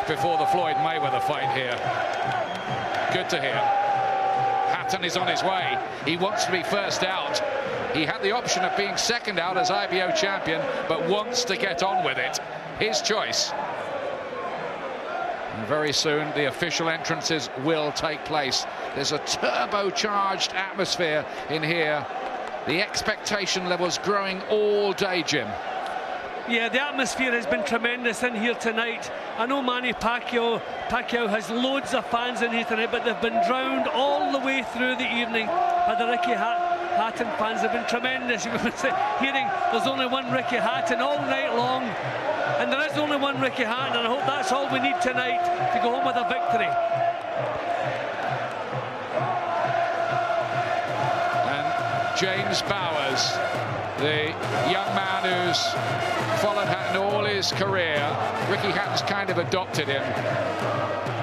talk before the Floyd Mayweather fight here. Good to hear. Hatton is on his way. He wants to be first out. He had the option of being second out as IBO champion, but wants to get on with it. His choice. And very soon, the official entrances will take place. There's a turbocharged atmosphere in here. The expectation level's growing all day, Jim. Yeah, the atmosphere has been tremendous in here tonight. I know Manny Pacquiao has loads of fans in here tonight, but they've been drowned all the way through the evening by the Rikki Hаттon fans. Have been tremendous. You've been hearing there's only one Rikki Hаттon all night long, and there is only one Rikki Hаттon, and I hope that's all we need tonight to go home with a victory. And James Bowers, the young man who's followed Hatton all his career. Rikki Hatton's kind of adopted him.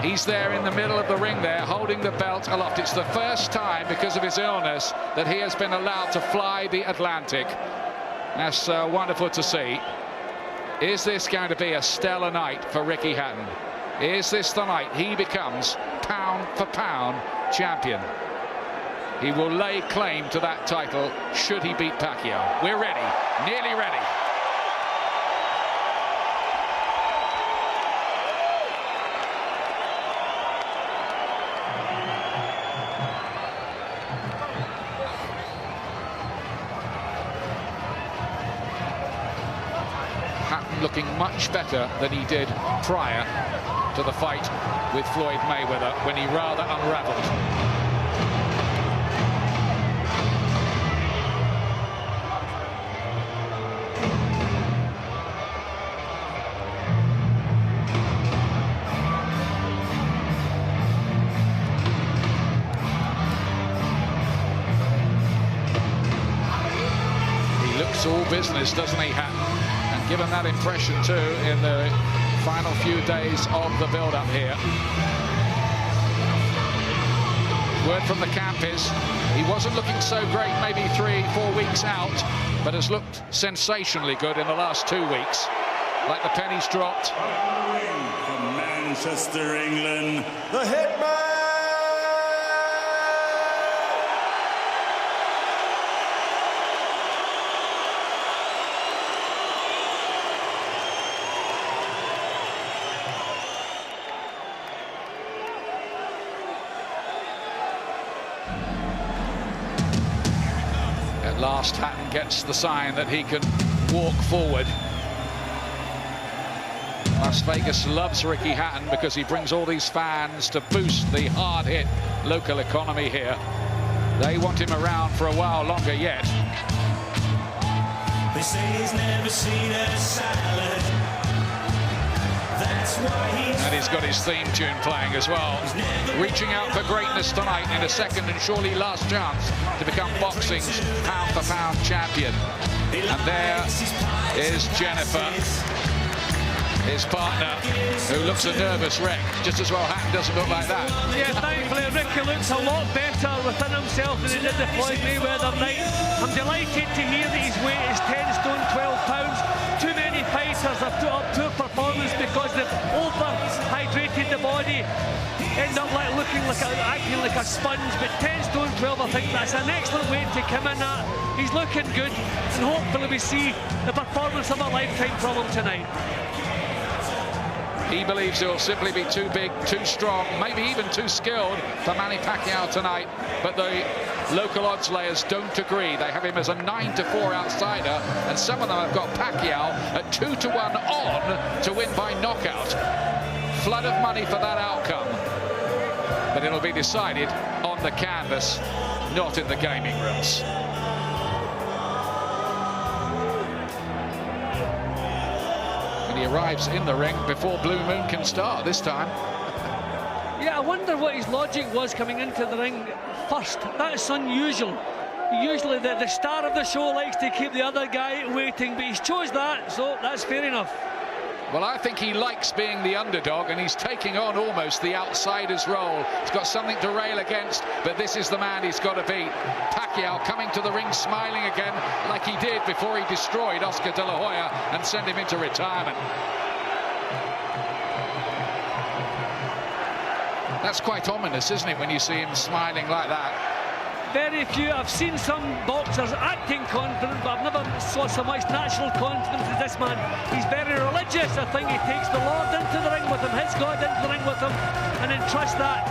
He's there in the middle of the ring there, holding the belt aloft. It's the first time, because of his illness, that he has been allowed to fly the Atlantic. That's wonderful to see. Is this going to be a stellar night for Rikki Hatton? Is this the night he becomes pound for pound champion? He will lay claim to that title should he beat Pacquiao. We're ready, nearly ready. Hatton looking much better than he did prior to the fight with Floyd Mayweather, when he rather unraveled. All business, doesn't he, Hatton? And given that impression too in the final few days of the build-up here. Word from the camp is he wasn't looking so great maybe 3-4 weeks out, but has looked sensationally good in the last 2 weeks. Like the pennies dropped. From Manchester, England, the Hitman! At last, Hatton gets the sign that he can walk forward. Las Vegas loves Rikki Hatton because he brings all these fans to boost the hard-hit local economy here. They want him around for a while longer yet. They say he's never seen a salad. That's why And he's got his theme tune playing as well. Reaching out for greatness tonight in a second and surely last chance to become boxing's pound-for-pound champion. And there is Jennifer, his partner, who looks a nervous wreck. Just as well Hatton doesn't look like that. Yeah, thankfully Rikki looks a lot better within himself than he did the Floyd Mayweather night. I'm delighted to hear that his weight is 10 stone 12 pounds. Too many fighters have put up poor performance because they've over-hydrated the body, end up acting like a sponge. But 10 stone 12, I think that's an excellent weight to come in at. He's looking good, and hopefully we see the performance of a lifetime from him tonight. He believes he'll simply be too big, too strong, maybe even too skilled for Manny Pacquiao tonight. But the local odds layers don't agree. They have him as a 9-4 outsider, and some of them have got Pacquiao at 2-1 on to win by knockout. Flood of money for that outcome. But it'll be decided on the canvas, not in the gaming rooms. He arrives in the ring before Blue Moon can start this time. Yeah, I wonder what his logic was coming into the ring first. That's unusual. Usually the star of the show likes to keep the other guy waiting, but he's chose that, so that's fair enough. Well, I think he likes being the underdog, and he's taking on almost the outsider's role. He's got something to rail against, but this is the man he's got to beat. Pacquiao coming to the ring smiling again like he did before he destroyed Oscar De La Hoya and sent him into retirement. That's quite ominous, isn't it, when you see him smiling like that? Very few. I've seen some boxers acting confident, but I've never saw so much natural confidence as this man. He's very religious. I think he takes the Lord into the ring with him, his God into the ring with him, and entrusts that.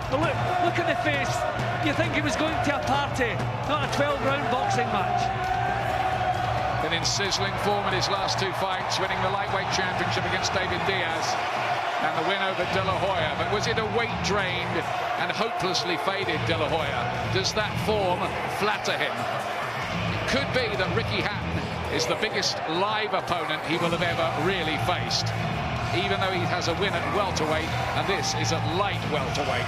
But look at the face. You think he was going to a party, not a 12-round boxing match. Been in sizzling form in his last 2 fights, winning the lightweight championship against David Diaz and the win over De La Hoya. But was it a weight-drained and hopelessly faded De La Hoya? Does that form flatter him? It could be that Rikki Hatton is the biggest live opponent he will have ever really faced, even though he has a win at welterweight, and this is at light welterweight.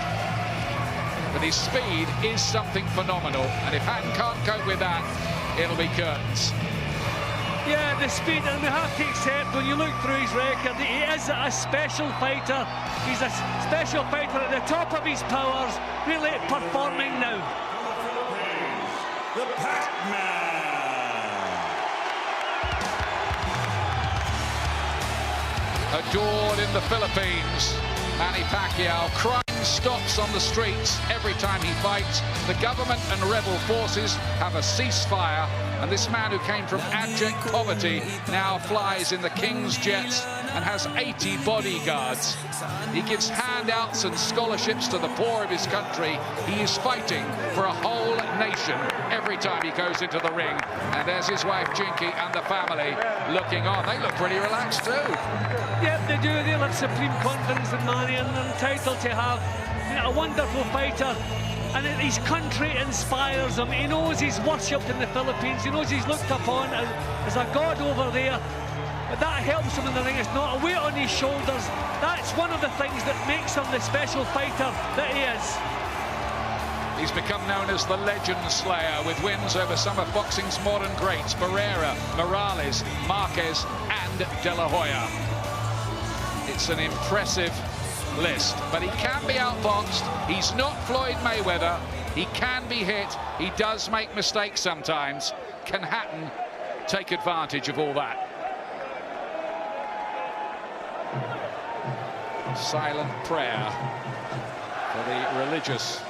But his speed is something phenomenal, and if Hatton can't cope with that, it'll be curtains. Yeah, the speed, and we have to accept, when you look through his record, he is a special fighter. He's a special fighter at the top of his powers, really performing now. The Pac-Man. Adored in the Philippines, Manny Pacquiao. Crime stops on the streets every time he fights. The government and rebel forces have a ceasefire, and this man who came from abject poverty now flies in the King's jets and has 80 bodyguards. He gives handouts and scholarships to the poor of his country. He is fighting for a whole nation every time he goes into the ring. And there's his wife Jinky and the family looking on. They look pretty relaxed too. Yep, they do. They have supreme confidence in Manny, and they're entitled to have, you know, a wonderful fighter. And his country inspires him. He knows he's worshipped in the Philippines. He knows he's looked upon as a god over there. But that helps him in the ring. It's not a weight on his shoulders. That's one of the things that makes him the special fighter that he is. He's become known as the Legend Slayer, with wins over some of boxing's modern greats: Barrera, Morales, Marquez and De La Hoya. It's an impressive list, but he can be outboxed. He's not Floyd Mayweather. He can be hit. He does make mistakes sometimes. Can Hatton take advantage of all that? Silent prayer for the religious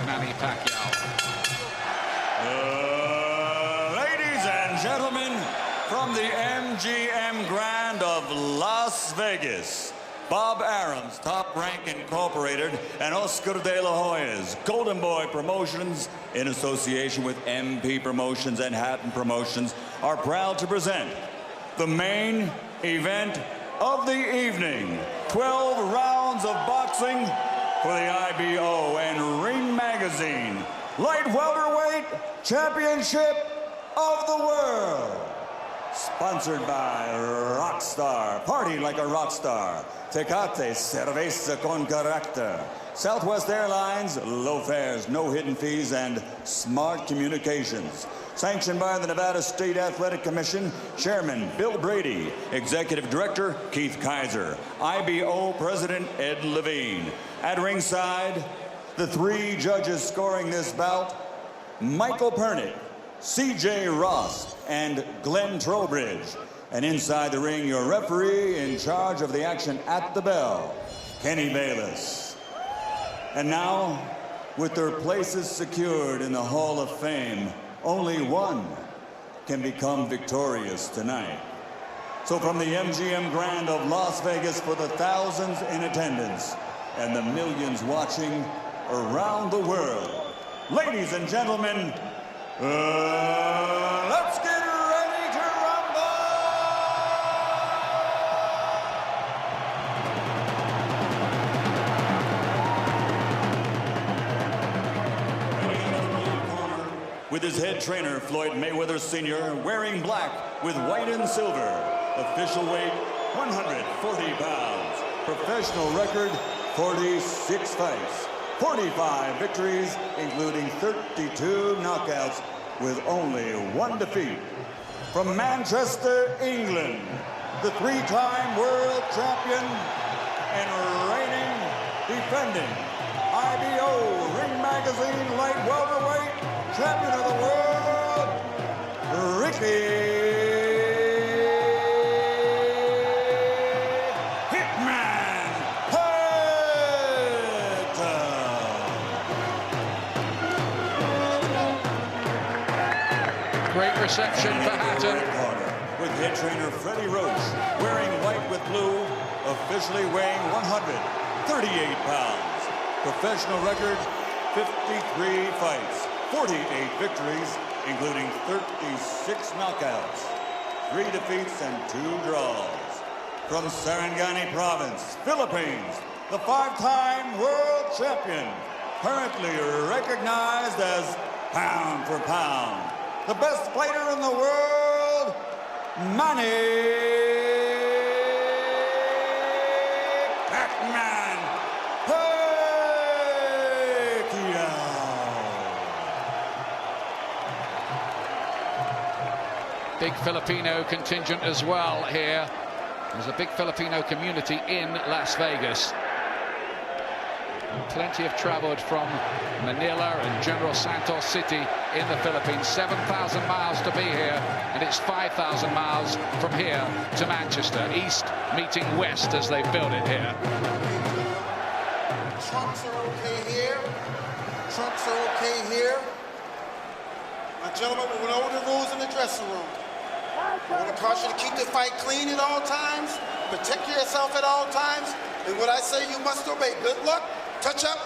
Manny Pacquiao. Ladies and gentlemen, from the MGM Grand of Las Vegas, Bob Arum's Top Rank Incorporated and Oscar De La Hoya's Golden Boy Promotions, in association with MP Promotions and Hatton Promotions, are proud to present the main event of the evening. 12 rounds of boxing for the IBO and Ring Magazine Light Welterweight Championship of the World. Sponsored by Rockstar, party like a rock star. Tecate, cerveza con carácter. Southwest Airlines, low fares, no hidden fees, and smart communications. Sanctioned by the Nevada State Athletic Commission, Chairman Bill Brady, Executive Director Keith Kaiser, IBO President Ed Levine. At ringside, the 3 judges scoring this bout: Michael Pernick, C.J. Ross, and Glenn Trowbridge. And inside the ring, your referee in charge of the action at the bell, Kenny Bayless. And now, with their places secured in the Hall of Fame, only one can become victorious tonight. So from the MGM Grand of Las Vegas, for the thousands in attendance and the millions watching around the world, ladies and gentlemen, let's get ready to rumble! With his head trainer, Floyd Mayweather Sr., wearing black with white and silver. Official weight, 140 pounds. Professional record, 46 fights. 45 victories, including 32 knockouts, with only 1 defeat. From Manchester, England, the 3-time world champion and reigning, defending IBO Ring Magazine Light Welterweight Champion of the World, Rikki Hitman Hatton. reception for Hatton. With head trainer Freddie Roach wearing white with blue, officially weighing 138 pounds. Professional record, 53 fights, 48 victories, including 36 knockouts, 3 defeats and 2 draws. From Sarangani Province, Philippines, the 5-time world champion, currently recognized as pound for pound, the best fighter in the world, Manny Pacquiao. Big Filipino contingent as well here. There's a big Filipino community in Las Vegas. Plenty have traveled from Manila and General Santos City in the Philippines. 7,000 miles to be here, and it's 5,000 miles from here to Manchester. East meeting west as they build it here. Trunks are okay here. Trunks are okay here. Now, gentlemen, we know the rules in the dressing room. I want to caution you to keep the fight clean at all times, protect yourself at all times, and what I say you must obey. Good luck. Touch up.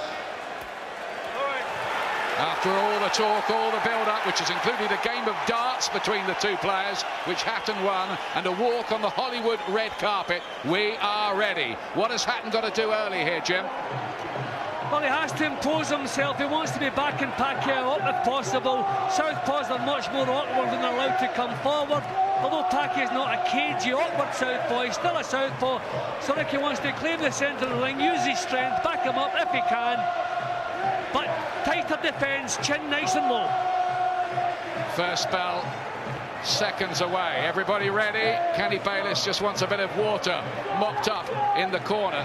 After all the talk, all the build-up, which has included a game of darts between the two players, which Hatton won, and a walk on the Hollywood red carpet, we are ready. What has Hatton got to do early here, Jim? Well, he has to impose himself. He wants to be backing Pacquiao up if possible. Southpaws are much more awkward when they're allowed to come forward. Although Pacquiao's not a cagey, awkward southpaw, he's still a southpaw. So Rikki wants to claim the centre of the ring, use his strength, back him up if he can. But tighter defence, chin nice and low. First bell, seconds away. Everybody ready? Kenny Bayless just wants a bit of water mopped up in the corner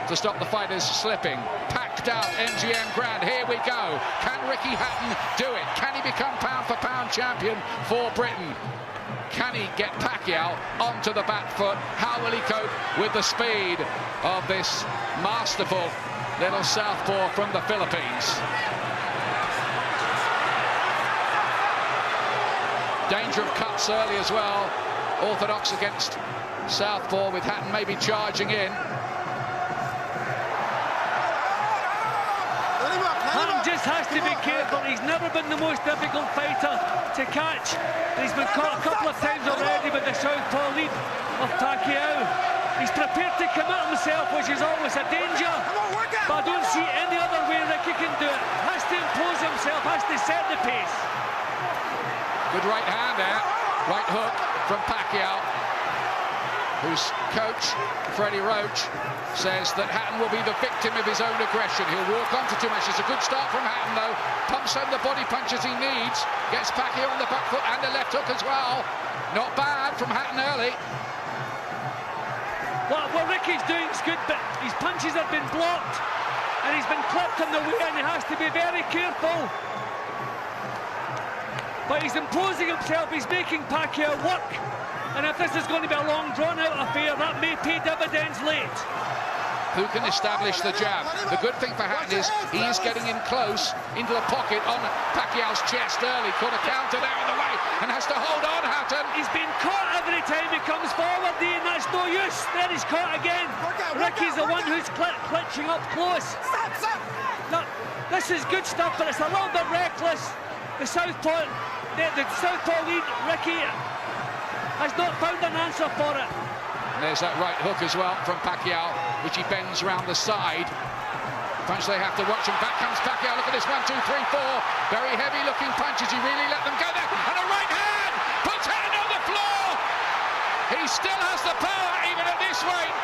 to stop the fighters slipping. Packed out MGM Grand. Here we go. Can Rikki Hatton do it? Can he become pound-for-pound champion for Britain? Can he get Pacquiao onto the back foot? How will he cope with the speed of this masterful little southpaw from the Philippines? Danger of cuts early as well. Orthodox against southpaw, with Hatton maybe charging in. Hatton just has to be careful. He's never been the most difficult fighter to catch. He's been caught a couple of times already with the southpaw lead of Pacquiao. He's prepared to commit himself, which is always a danger. But I don't see any other way Rikki can do it. Has to impose himself, has to set the pace. Good right hand there. Right hook from Pacquiao, whose coach, Freddie Roach, says that Hatton will be the victim of his own aggression. He'll walk onto too much. It's a good start from Hatton, though. Pumps home the body punches he needs. Gets Pacquiao on the back foot and a left hook as well. Not bad from Hatton early. What Ricky's doing is good, but his punches have been blocked. And he's been clipped on the way, and he has to be very careful. But he's imposing himself. He's making Pacquiao work. And if this is going to be a long, drawn-out affair, that may pay dividends late. Who can establish the jab? The good thing for Hatton is he is getting in close into the pocket on Pacquiao's chest early. Caught a counter there in the way and has to hold on, Hatton. He's been caught every time he comes forward, and that's no use. There he's caught again. Ricky's the one who's clutching up close. Now, this is good stuff, but it's a little bit reckless. The southpaw lead, Rikki has not found an answer for it. And there's that right hook as well from Pacquiao, which he bends round the side. Punch they have to watch, and back comes Pacquiao. Look at this, 1, 2, 3, 4. Very heavy-looking punches. He really let them go there. And a right hand! Puts Hatton on the floor! He still has the power, even at this weight.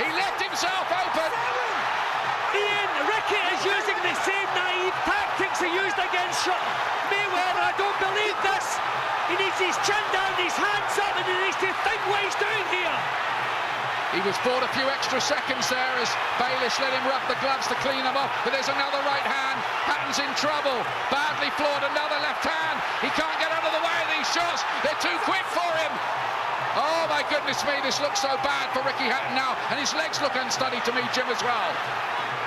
He left himself open. Ian, Rikki is using the same naive tactics he used against Mayweather. I don't believe this. He needs his chin down, his hands up, and he needs to think what he's doing here. He was bought a few extra seconds there as Bayless let him rub the gloves to clean them off. But there's another right hand. Hatton's in trouble. Badly floored, another left hand. He can't get out of the way of these shots. They're too quick for him. Oh, my goodness me, this looks so bad for Rikki Hatton now. And his legs look unsteady to me, Jim, as well.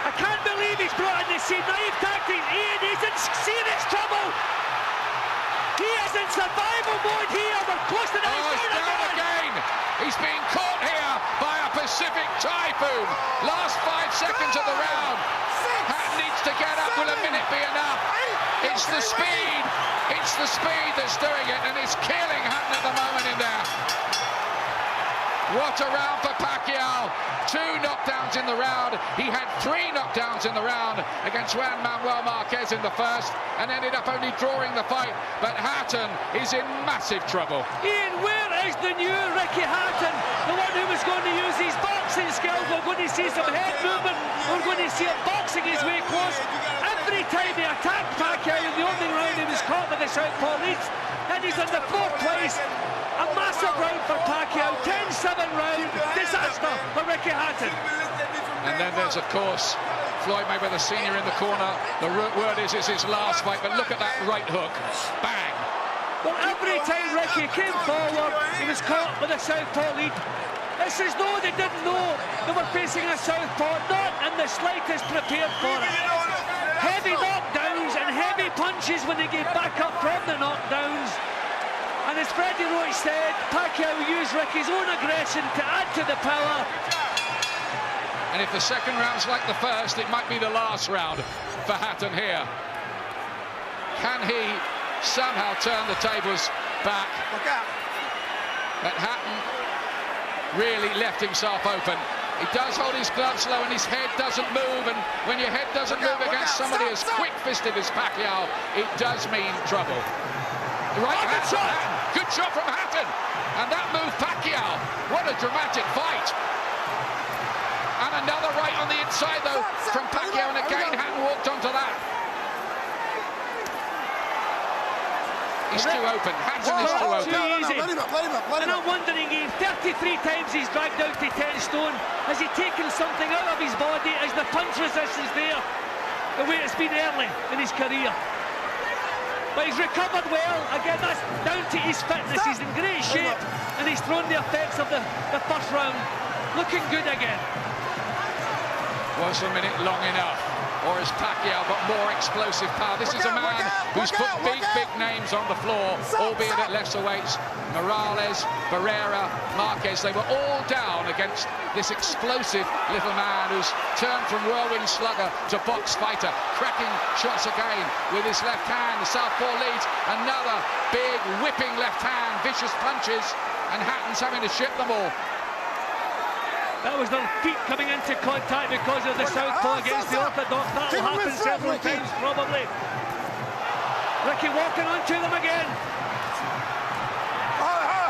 I can't believe he's brought in the same naive tactics. Ian, he's in serious trouble. He is in survival mode here. We're close to the he's down again. He's being caught here by a Pacific typhoon. Last 5 seconds of the round. Hatton needs to get up. Will a minute be enough? It's the speed. It's the speed that's doing it, and it's killing Hatton at the moment in there. What a round for Pacquiao. 2 knockdowns in the round. He had 3 knockdowns in the round against Juan Manuel Marquez in the first and ended up only drawing the fight. But Hatton is in massive trouble. Ian, where is the new Rikki Hаттton? The one who was going to use his boxing skills. We're going to see some head movement. We're going to see him boxing his way close. Every time he attacked Pacquiao in the opening round, he was caught with the southpaw leads. And he's on the floor twice. A massive round for Pacquiao, 10-7 round, disaster for Rikki Hаттton. And then there's, of course, Floyd Mayweather Sr. in the corner. The word is his last fight, but look at that right hook. Bang! Well, every time Rikki came forward, he was caught with a southpaw lead. It's as though they didn't know they were facing a southpaw, not in the slightest prepared for it. Heavy knockdowns and heavy punches when they get back up from the knockdowns. And as Freddie Roach said, Pacquiao used Ricky's own aggression to add to the power. And if the second round's like the first, it might be the last round for Hatton here. Can he somehow turn the tables back? But Hatton really left himself open. He does hold his gloves low and his head doesn't move, and when your head doesn't move against somebody as quick-fisted as Pacquiao, it does mean trouble. Right, Hatton. Good shot from Hatton. And that moved Pacquiao. What a dramatic fight. And another right on the inside, though, from Pacquiao. And again, Hatton walked onto that. He's too open. Hatton is too open. Too easy. And I'm wondering, 33 times he's dragged out to 10 stone. Has he taken something out of his body? Is the punch resistance there the way it's been early in his career? But he's recovered well. Again, that's down to his fitness. He's in great shape, and he's thrown the effects of the first round. Looking good again. Was the minute long enough? Or has Pacquiao got more explosive power? This is a man who's put big names on the floor, albeit at lesser weights. Morales, Barrera, Marquez, they were all down against this explosive little man who's turned from whirlwind slugger to box fighter, cracking shots again with his left hand. The southpaw leads, another big whipping left hand, vicious punches, and Hatton's having to ship them all. That was their feet coming into contact because of the southpaw against the orthodox. That will happen several times, probably. Rikki walking onto them again.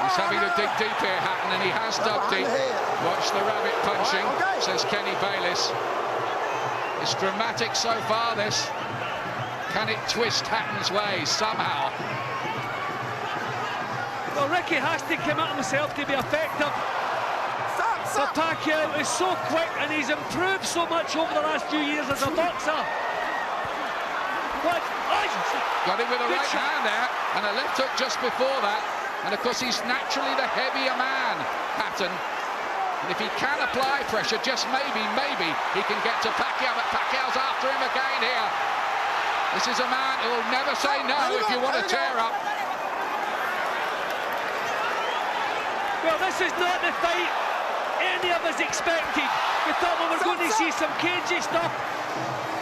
He's having to dig deep here, Hatton, and he has dug deep. Watch the rabbit punching, says Kenny Bayliss. It's dramatic so far, this. Can it twist Hatton's way somehow? Well, Rikki has to come out himself to be effective. But Pacquiao is so quick, and he's improved so much over the last few years as a boxer. What? Got him with a right hand there, and a left hook just before that. And of course, he's naturally the heavier man, Hatton. And if he can apply pressure, just maybe he can get to Pacquiao. But Pacquiao's after him again here. This is a man who will never say no if you want to tear up. Well, this is not the fight any of us expected. We thought we were going to see some cagey stuff.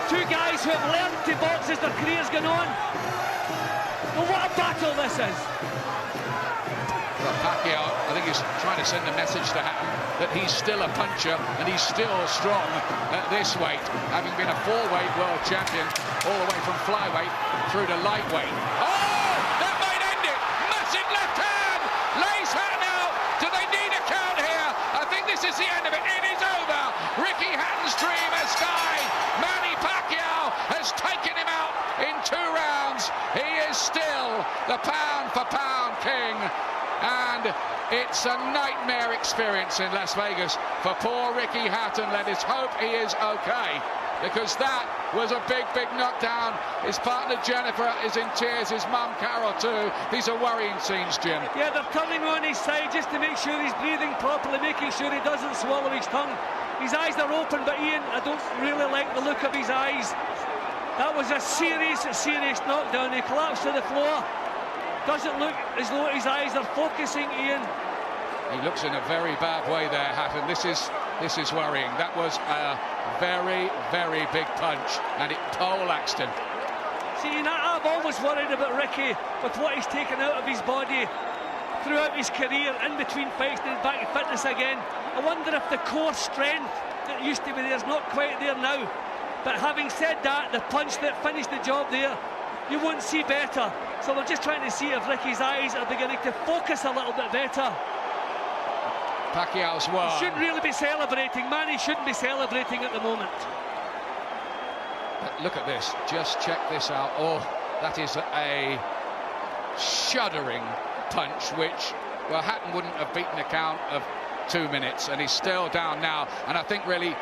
Two guys who have learned to box as their careers gone on. Well, what a battle this is. Well, Pacquiao, I think he's trying to send a message to Hatton that he's still a puncher and he's still strong at this weight, having been a 4-weight world champion all the way from flyweight through to lightweight. Oh, that might end it. Massive left hand. Lays Hatton out. Do they need a count here? I think this is the end of it. It is over. Rikki Hatton's dream has died. Manny Pacquiao has taken him out in 2 rounds. He is still the pound-for-pound king. And it's a nightmare experience in Las Vegas for poor Rikki Hatton. Let us hope he is okay, because that was a big knockdown. His partner Jennifer is in tears, his mum Carol too. These are worrying scenes, Jim. Yeah, they're turning on his side just to make sure he's breathing properly, making sure he doesn't swallow his tongue. His eyes are open, but Ian, I don't really like the look of his eyes. That was a serious knockdown. He collapsed to the floor. Doesn't look as though his eyes are focusing, Ian. He looks in a very bad way there, Hatton. This is worrying. That was a very, very big punch, and it poleaxed him. See, I've always worried about Ricky with what he's taken out of his body throughout his career, in between fights and back to fitness again. I wonder if the core strength that used to be there is not quite there now. But having said that, the punch that finished the job there, you won't see better. So we're just trying to see if Ricky's eyes are beginning to focus a little bit better. Pacquiao's won. Shouldn't really be celebrating. Manny shouldn't be celebrating at the moment. But look at this. Just check this out. Oh, that is a shuddering punch, which, well, Hatton wouldn't have beaten a count of 2 minutes, and he's still down now. And I think really,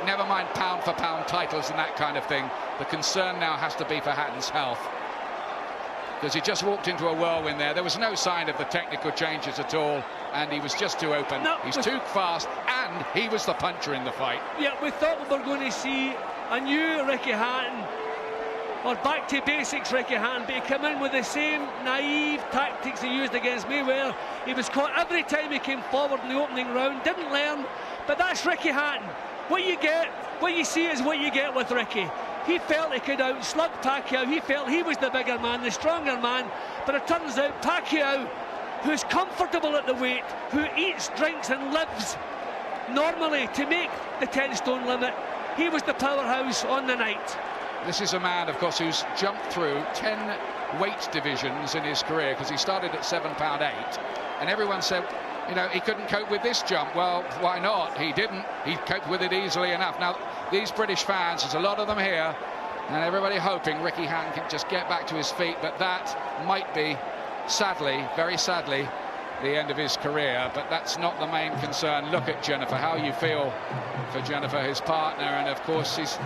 never mind pound for pound titles and that kind of thing, the concern now has to be for Hatton's health, because he just walked into a whirlwind there. There was no sign of the technical changes at all, and he was just too open. No, he's too fast, and he was the puncher in the fight. Yeah, we thought we were going to see a new Rikki Hatton, or back to basics Rikki Hatton, but he came in with the same naive tactics he used against Mayweather. He was caught every time he came forward in the opening round, didn't learn, but that's Rikki Hatton. What you see is what you get with Ricky. He felt he could outslug Pacquiao. He felt he was the bigger man, the stronger man. But it turns out Pacquiao, who's comfortable at the weight, who eats, drinks and lives normally to make the 10-stone limit, he was the powerhouse on the night. This is a man, of course, who's jumped through 10 weight divisions in his career, because he started at 7'8", and everyone said, you know, he couldn't cope with this jump. Well, why not? He didn't. He coped with it easily enough. Now, these British fans, there's a lot of them here, and everybody hoping Rikki Hatton can just get back to his feet, but that might be, sadly, very sadly, the end of his career. But that's not the main concern. Look at Jennifer, how you feel for Jennifer, his partner, and of course he's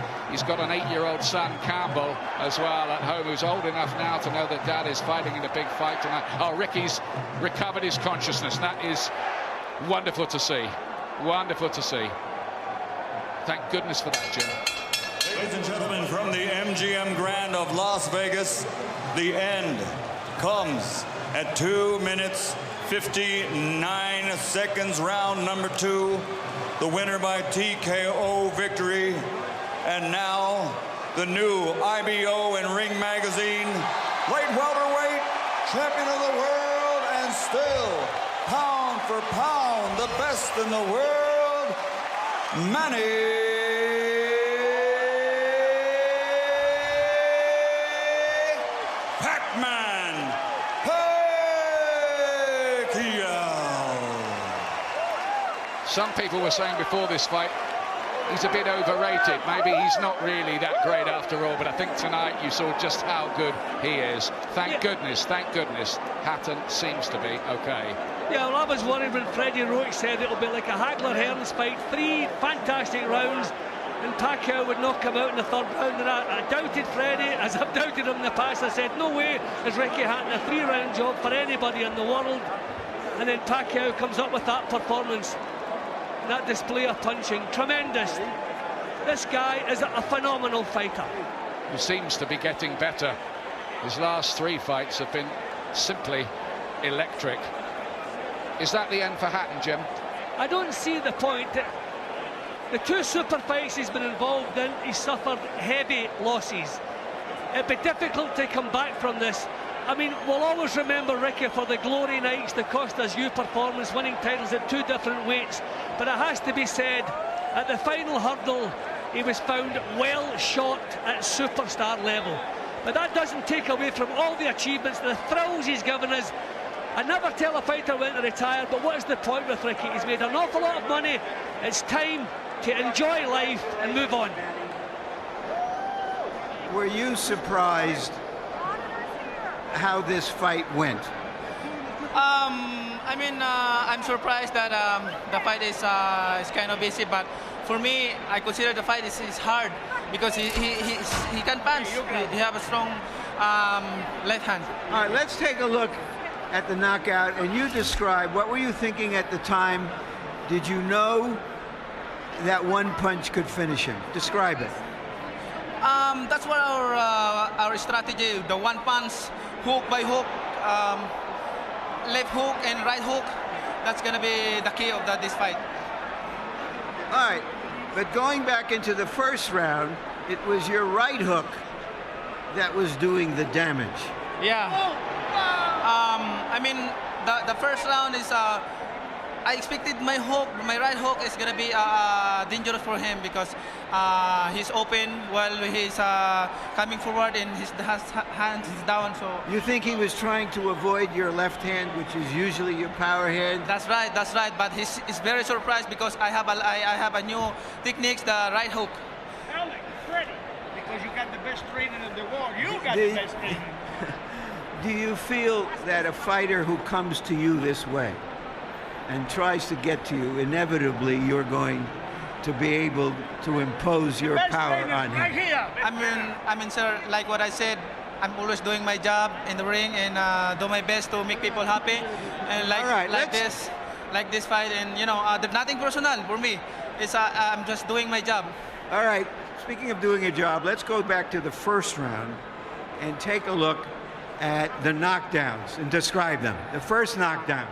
got an 8-year-old son, Campbell, as well at home, who's old enough now to know that Dad is fighting in a big fight tonight. Oh, Ricky's recovered his consciousness. That is wonderful to see. Wonderful to see. Thank goodness for that, Jim. Ladies and gentlemen, from the MGM Grand of Las Vegas, the end comes at 2 minutes 59 seconds, round number 2. The winner by TKO victory. And now, the new IBO and Ring Magazine light welterweight champion of the world, and still, pound for pound, the best in the world, Manny Some people were saying before this fight, he's a bit overrated. Maybe he's not really that great after all, but I think tonight you saw just how good he is. Thank goodness, Hatton seems to be okay. Yeah, well, I was worried when Freddie Roach said it'll be like a Hagler-Hearns fight, 3 fantastic rounds, and Pacquiao would knock him out in the 3rd round. And I doubted Freddie, as I've doubted him in the past. I said, no way is Rikki Hatton a 3-round job for anybody in the world. And then Pacquiao comes up with that performance. That display of punching, tremendous. This guy is a phenomenal fighter. He seems to be getting better. His last 3 fights have been simply electric. Is that the end for Hatton, Jim? I don't see the point. The 2 super fights he's been involved in, he suffered heavy losses. It'd be difficult to come back from this. I mean, we'll always remember Ricky for the glory nights, the Costas U performance, winning titles at 2 different weights. But it has to be said, at the final hurdle, he was found well shot at superstar level. But that doesn't take away from all the achievements, the thrills he's given us. I never tell a fighter when to retire, but what is the point with Ricky? He's made an awful lot of money. It's time to enjoy life and move on. Were you surprised how this fight went? I mean, I'm surprised that the fight is kind of easy, but for me, I consider the fight is hard because he can punch. He have a strong left hand. All right, let's take a look at the knockout, and you describe, what were you thinking at the time? Did you know that one punch could finish him? Describe it. That's what our strategy, the one punch, hook by hook, left hook and right hook. That's going to be the key of this fight. All right, but going back into the first round, it was your right hook that was doing the damage. Yeah. I mean, the first round is. I expected my right hook is gonna be dangerous for him because he's open while he's coming forward and his hands is down. So you think he was trying to avoid your left hand, which is usually your power hand? That's right. But he's very surprised because I have a new techniques, the right hook. Freddie, because you got the best training in the world. You got the best training. Do you feel that a fighter who comes to you this way and tries to get to you, inevitably you're going to be able to impose your power on him? Right here. I mean, sir, like what I said, I'm always doing my job in the ring and do my best to make people happy. And like this fight, and you know, there's nothing personal for me. It's I'm just doing my job. All right. Speaking of doing a job, let's go back to the first round and take a look at the knockdowns and describe them. The first knockdown.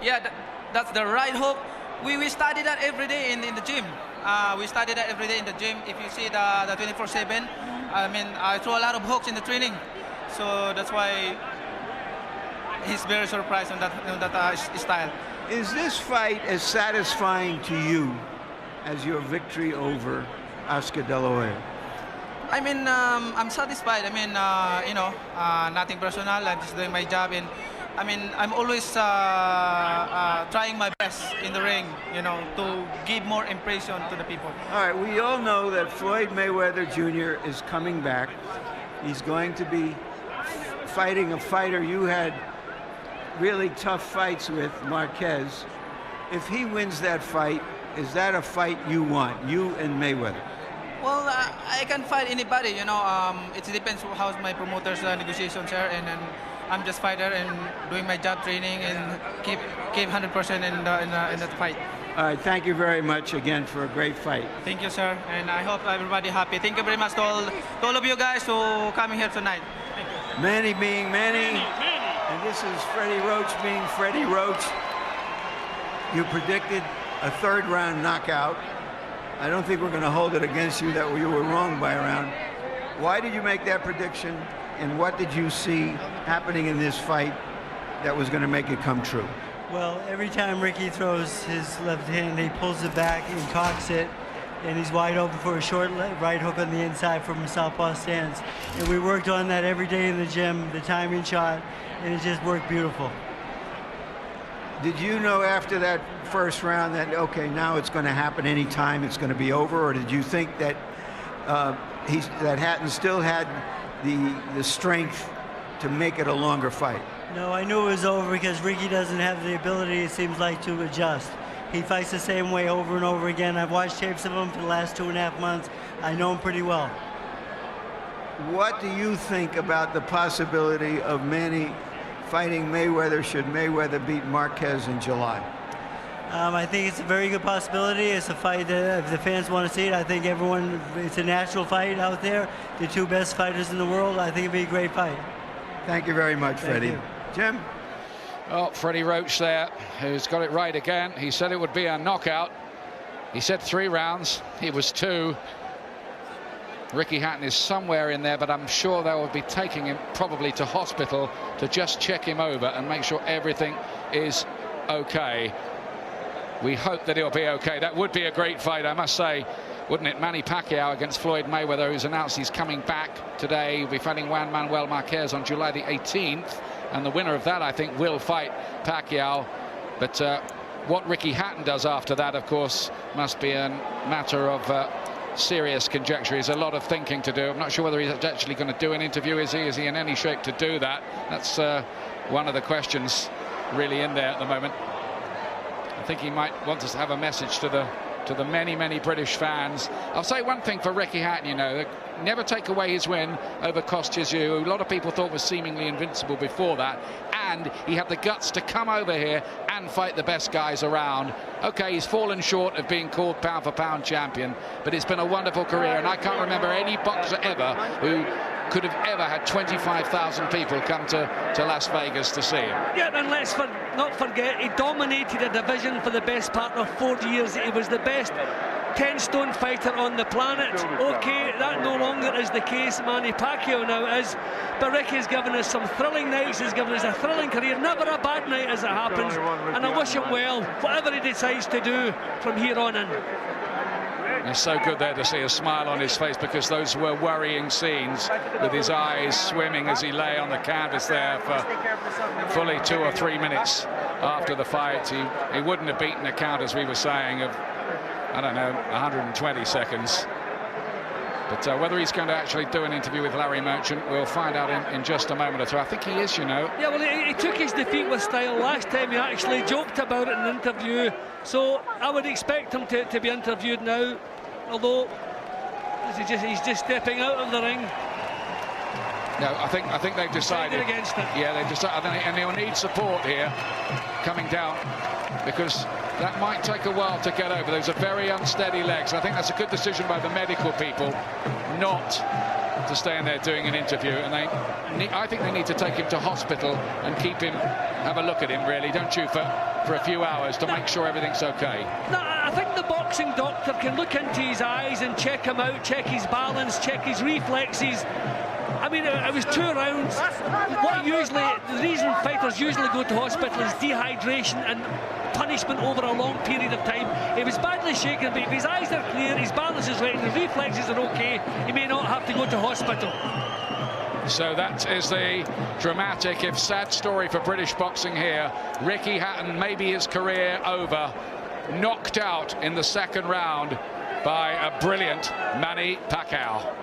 Yeah, that's the right hook. We study that every day in the gym. We study that every day in the gym. If you see the 24/7, I mean, I throw a lot of hooks in the training, so that's why he's very surprised on that style. Is this fight as satisfying to you as your victory over Oscar De La Hoya? I mean, I'm satisfied. I mean, you know, nothing personal. I'm just doing my job, and I mean, I'm always trying my best in the ring, you know, to give more impression to the people. All right, we all know that Floyd Mayweather Jr. is coming back. He's going to be fighting a fighter you had really tough fights with, Marquez. If he wins that fight, is that a fight you want, you and Mayweather? Well, I can fight anybody, you know. It depends on how my promoters' negotiations are, and then I'm just fighter and doing my job, training, and keep 100% in that fight. All right, thank you very much again for a great fight. Thank you, sir, and I hope everybody happy. Thank you very much to all of you guys who coming here tonight. Thank you. Manny being Manny, and this is Freddie Roach being Freddie Roach. You predicted a third-round knockout. I don't think we're going to hold it against you that you were wrong by a round. Why did you make that prediction, and what did you see happening in this fight that was going to make it come true? Well, every time Ricky throws his left hand, he pulls it back and cocks it, and he's wide open for a short right hook on the inside from a southpaw stance. And we worked on that every day in the gym, the timing shot, and it just worked beautiful. Did you know after that first round that, okay, now it's going to happen anytime, it's going to be over, or did you think that that Hatton still had the strength to make it a longer fight? No, I knew it was over because Ricky doesn't have the ability, it seems like, to adjust. He fights the same way over and over again. I've watched tapes of him for the last 2.5 months. I know him pretty well. What do you think about the possibility of Manny fighting Mayweather should Mayweather beat Marquez in July? I think it's a very good possibility. It's a fight that if the fans want to see it, I think everyone, it's a natural fight out there. The two best fighters in the world. I think it'd be a great fight. Thank you very much, Freddie. Jim? Oh, Freddie Roach there, who's got it right again. He said it would be a knockout. He said 3 rounds. It was 2. Ricky Hatton is somewhere in there, but I'm sure they will be taking him probably to hospital to just check him over and make sure everything is okay. We hope that it'll be okay. That would be a great fight, I must say, wouldn't it? Manny Pacquiao against Floyd Mayweather, who's announced he's coming back today. He'll be fighting Juan Manuel Marquez on July the 18th, and the winner of that, I think, will fight Pacquiao. But what Ricky Hatton does after that, of course, must be a matter of serious conjecture. He's a lot of thinking to do. I'm not sure whether he's actually going to do an interview. Is he in any shape to do that? That's one of the questions really in there at the moment. I think he might want us to have a message to the many British fans. I'll say one thing for Ricky Hatton, you know, never take away his win over Kostya, who a lot of people thought was seemingly invincible before that, and he had the guts to come over here can fight the best guys around. Okay, he's fallen short of being called pound-for-pound champion, but it's been a wonderful career, and I can't remember any boxer ever who could have ever had 25,000 people come to Las Vegas to see him. Yeah, and let's not forget, he dominated a division for the best part of 4 years. He was the best 10-stone fighter on the planet. Okay, that no longer is the case. Manny Pacquiao now is, but Ricky's given us some thrilling nights. He's given us a thrilling career, never a bad night as it happens, and I wish him well, whatever he decides to do from here on in. It's so good there to see a smile on his face, because those were worrying scenes with his eyes swimming as he lay on the canvas there for fully 2 or 3 minutes after the fight. He wouldn't have beaten a count, as we were saying, of, I don't know, 120 seconds. But whether he's going to actually do an interview with Larry Merchant, we'll find out in just a moment or two. I think he is, you know. Yeah, well, he took his defeat with style. Last time he actually joked about it in an interview. So I would expect him to be interviewed now. Although he's just stepping out of the ring. No, I think they've decided against it. Yeah, they've decided, and they'll need support here coming down, because that might take a while to get over. Those are very unsteady legs. I think that's a good decision by the medical people not to stay in there doing an interview, and I think they need to take him to hospital and keep him, have a look at him, really, don't you, for a few hours to make sure everything's okay. No, I think the boxing doctor can look into his eyes and check him out, check his balance, check his reflexes. I mean, it was 2 rounds. The reason fighters usually go to hospital is dehydration and punishment over a long period of time. He was badly shaken, but if his eyes are clear, his balance is right, and his reflexes are okay, he may not have to go to hospital. So that is the dramatic, if sad, story for British boxing here. Rikki Hatton, maybe his career over, knocked out in the second round by a brilliant Manny Pacquiao.